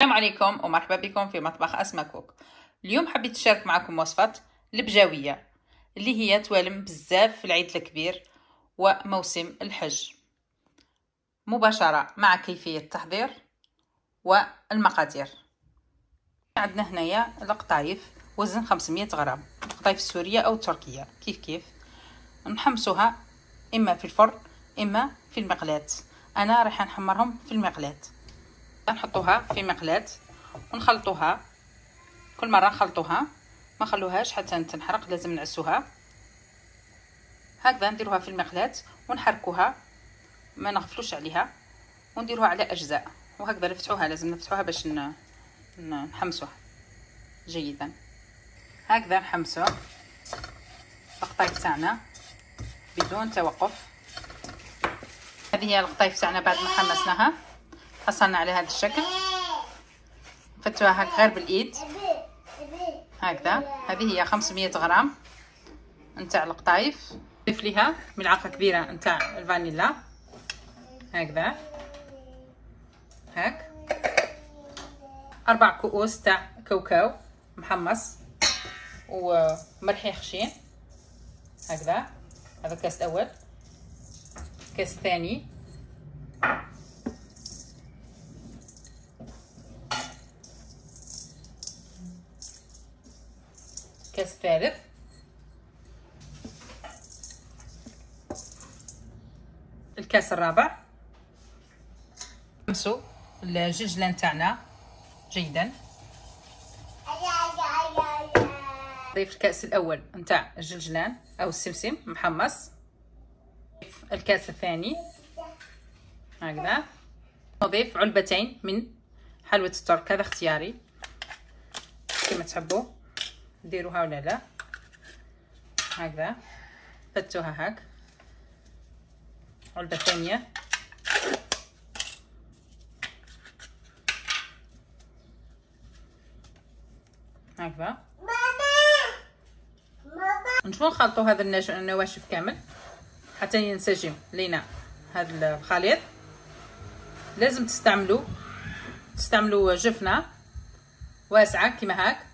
السلام عليكم ومرحبا بكم في مطبخ أسماء كوك. اليوم حبيت نشارك معكم وصفة البجاوية اللي هي توالم بزاف في العيد الكبير وموسم الحج. مباشرة مع كيفية التحضير والمقادير. عندنا هنايا القطايف وزن 500 غرام، القطايف السورية أو التركية كيف نحمسوها إما في الفرن إما في المقلاة. أنا راح نحمرهم في المقلاة. نحطوها في مقلاة ونخلطوها، كل مرة نخلطوها ما خلوهاش حتى تنحرق، لازم نعسوها هكذا. نديروها في المقلاة ونحركوها، ما نغفلوش عليها، ونديروها على أجزاء وهكذا نفتحوها. لازم نفتحوها باش نحمسوها جيدا. هكذا نحمسو القطايف تاعنا بدون توقف. هذه هي القطايف تاعنا بعد ما حمسناها، حصلنا على هذا الشكل. فتوها هك غير بالايد هكذا. هذه هي 500 غرام نتاع القطايف. نضيف ليها ملعقه كبيره نتاع الفانيلا هكذا، هاك 4 كؤوس تاع كاوكاو محمص ومرحي خشين هكذا. هذا الكاس الاول. الكاس الثاني الكاس الثالث، الكاس الرابع. نمسو الجلجلان تاعنا جيدا. نضيف الكاس الاول نتاع الجلجلان او السمسم محمص. الكاس الثاني هكذا. نضيف علبتين من حلوة الترك، هذا اختياري كما تحبوا ديروها ولا لا. هكذا فتوها هاك. علبة ثانية هكذا. نشوفوا نخلطوا هذا النواشف كامل حتى ينسجم لينا هذا الخليط. لازم تستعملوا جفنة واسعة كما هاك.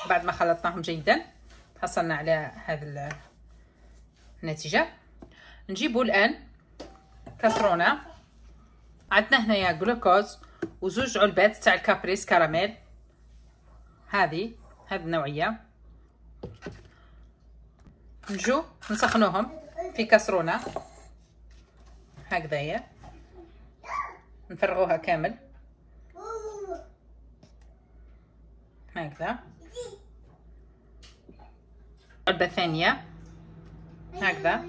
بعد ما خلطناهم جيدا حصلنا على هذا النتيجة. نجيبوا الآن كاسرونة. عندنا هنايا جلوكوز وزوج علبات تاع الكابريس كراميل، هذه النوعية. نجو نسخنوهم في كاسرونة هكذايا، نفرغوها كامل هكذا. علبة ثانية هكذا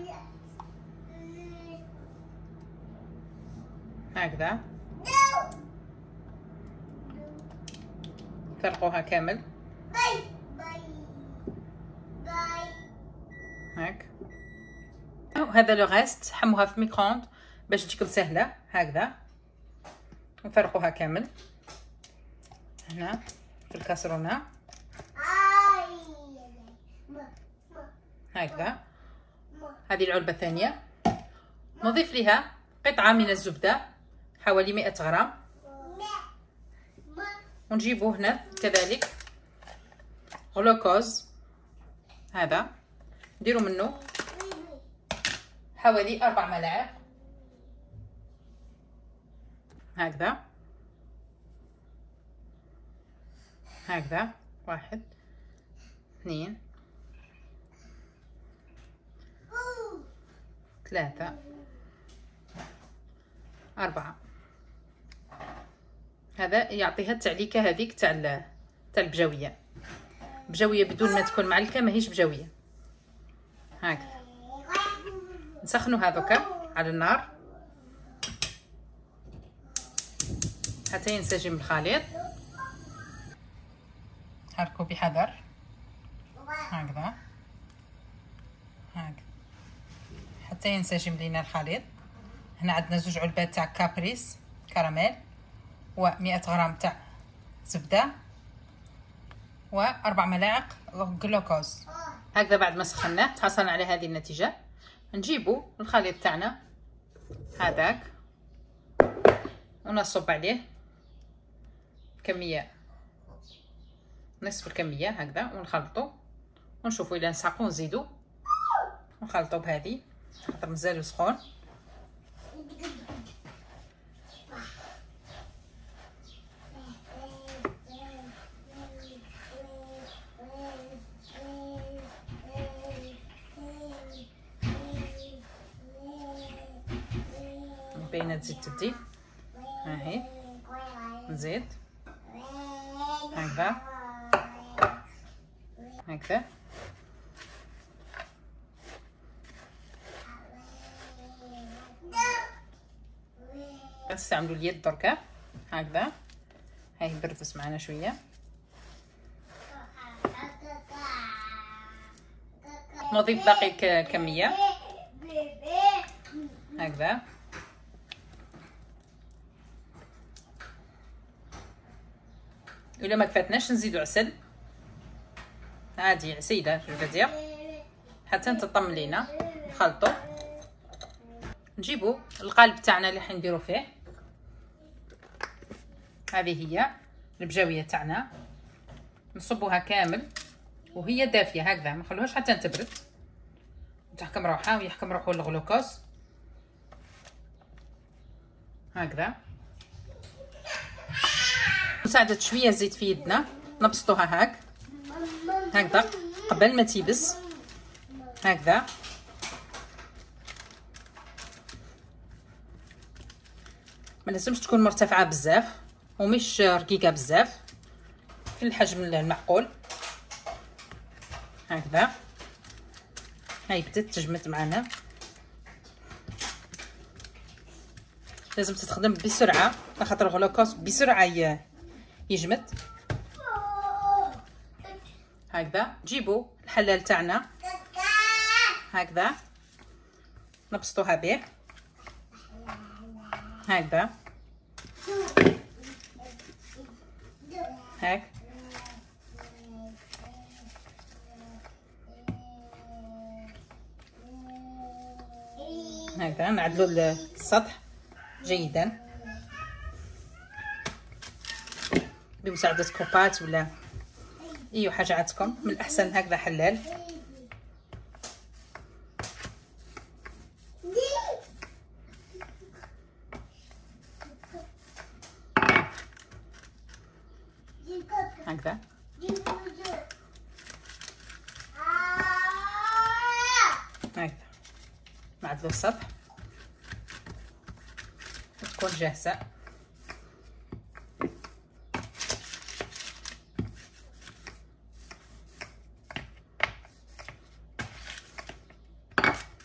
هكذا، فرقوها كامل هاك. وهذا لو غاست حموها في ميكرووند باش تجيكم سهله هكذا. نفرقوها كامل هنا في الكاسرونه هكذا. هذه العلبه الثانيه. نضيف لها قطعه من الزبده حوالي 100 غرام، ونجيبو هنا كذلك غلوكوز، هذا نديرو منه حوالي 4 ملاعق هكذا هكذا. 1 2 3 4. هذا يعطيها التعليكه هذيك تاع البجاويه. بجاويه بدون ما تكون معلكه ماهيش بجاويه هكذا. نسخنوا هذوكا على النار حتى ينسجم الخليط. حركوا بحذر هكذا حتى ينسجم لينا الخليط. هنا عندنا زوج علبات تاع كابريس كراميل و100 غرام تاع زبده و4 ملاعق جلوكوز هكذا. بعد ما سخناه تحصلنا على هذه النتيجه. نجيبوا الخليط تاعنا هذاك ونصب عليه كميه نصف الكميه هكذا ونخلطو ونشوفوا الا نسحقو نزيدو ونخلطو بهذه خاطر مازالو سخون. باينه تزيد تدي هاهي نزيد هكذا هكذا نستعملوا اليد دركا هكذا. هاي بردت معنا شويه. نضيف باقي الكميه هكذا. ولا ما كفاتناش نزيدو عسل عادي عسيله في الفدير حتى تطم لينا. نخلطو نجيبو القالب تاعنا اللي حنديرو فيه. هذه هي البجاويه تاعنا نصبوها كامل وهي دافيه هكذا، ما نخلوهاش حتى تبرد تحكم روحها ويحكم روحو الغلوكوز هكذا. مساعدة شويه زيت في يدنا نبسطوها هكذا قبل ما تيبس هكذا. ما لازمش تكون مرتفعه بزاف ومش رقيقه بزاف، في الحجم المعقول هكذا. هاي بدات تجمد معنا، لازم تستخدم بسرعه خاطر الغلوكوز بسرعه يجمد هكذا. جيبوا الحلال تاعنا هكذا نبسطوها به هكذا هاك هكذا. نعدلوا السطح جيدا بمساعدة كوبات ولا اي حاجة عندكم، من الاحسن هكذا حلال. هكذا هكذا نعدلوا السطح تكون جاهزة.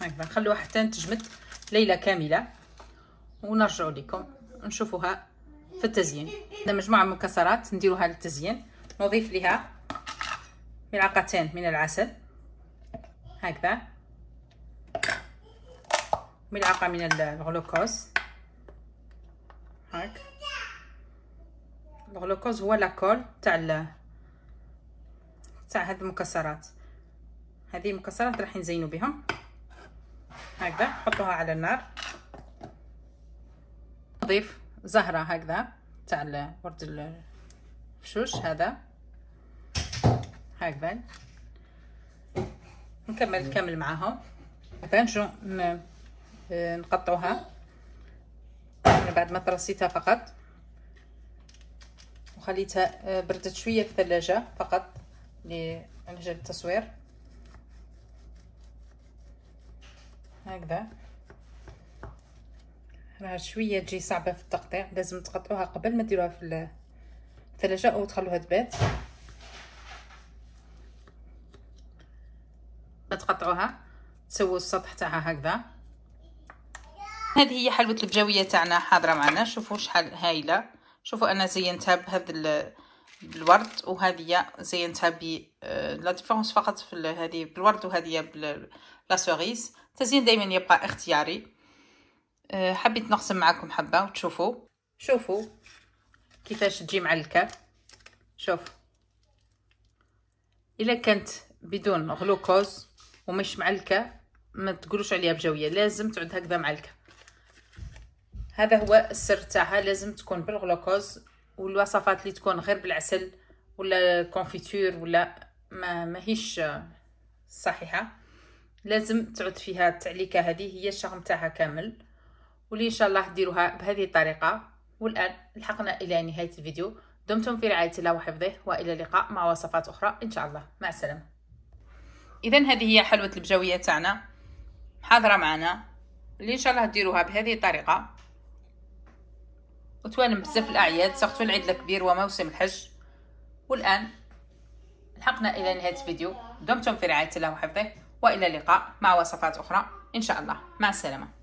هكذا نخلوها حتى تجمد ليلة كاملة ونرجع لكم نشوفوها في التزيين. عندنا مجموعة من المكسرات نديروها للتزيين. نضيف لها ملعقتين من العسل هكذا، ملعقة من الغلوكوز هاك. الغلوكوز هو لاكول تاع هذه المكسرات. هذه المكسرات راح نزينوا بهم هكذا. نحطوها على النار. نضيف زهرة هكذا تاع ورد الفشوش هذا هكذا. نكمل كامل معاهم هكذا. نجو نقطعوها بعد ما ترصيتها فقط وخليتها بردت شويه في الثلاجه فقط لأجل التصوير هكذا. راها شويه تجي صعبه في التقطيع، لازم تقطعوها قبل ما ديروها في الثلاجه او تخلوها تبات. تقطعوها تسووا السطح تاعها هكذا. هذه هي حلوه البجاويه تاعنا حاضره معنا. شوفوا شحال هايله. شوفوا انا زينتها بهذا بالورد وهذه زينتها ب لا ديفيرونس فقط في هذه بالورد وهذه بلا سوريز. التزيين دائما يبقى اختياري. حبيت نقسم معكم حبه وتشوفوا. شوفوا كيفاش تجي معلكه. شوف الا كانت بدون غلوكوز ومش معلكه ما تقولوش عليها بجاويه، لازم تعود هكذا معلكه. هذا هو السر تاعها، لازم تكون بالغلوكوز والوصفات اللي تكون غير بالعسل ولا كونفيتور ولا ماهيش صحيحه، لازم تعود فيها التعليكه. هذه هي الشغل تاعها كامل، واللي ان شاء الله ديروها بهذه الطريقه. والان لحقنا الى نهايه الفيديو. دمتم في رعايه الله وحفظه، والى اللقاء مع وصفات اخرى ان شاء الله. مع السلامه. اذا هذه هي حلوه البجاويه تاعنا حاضره معنا، اللي ان شاء الله ديروها بهذه الطريقه وتوالم بزاف الاعياد، سقط العيد الكبير وموسم الحج. والان لحقنا الى نهايه الفيديو. دمتم في رعايه الله وحفظه، والى اللقاء مع وصفات اخرى ان شاء الله. مع السلامه.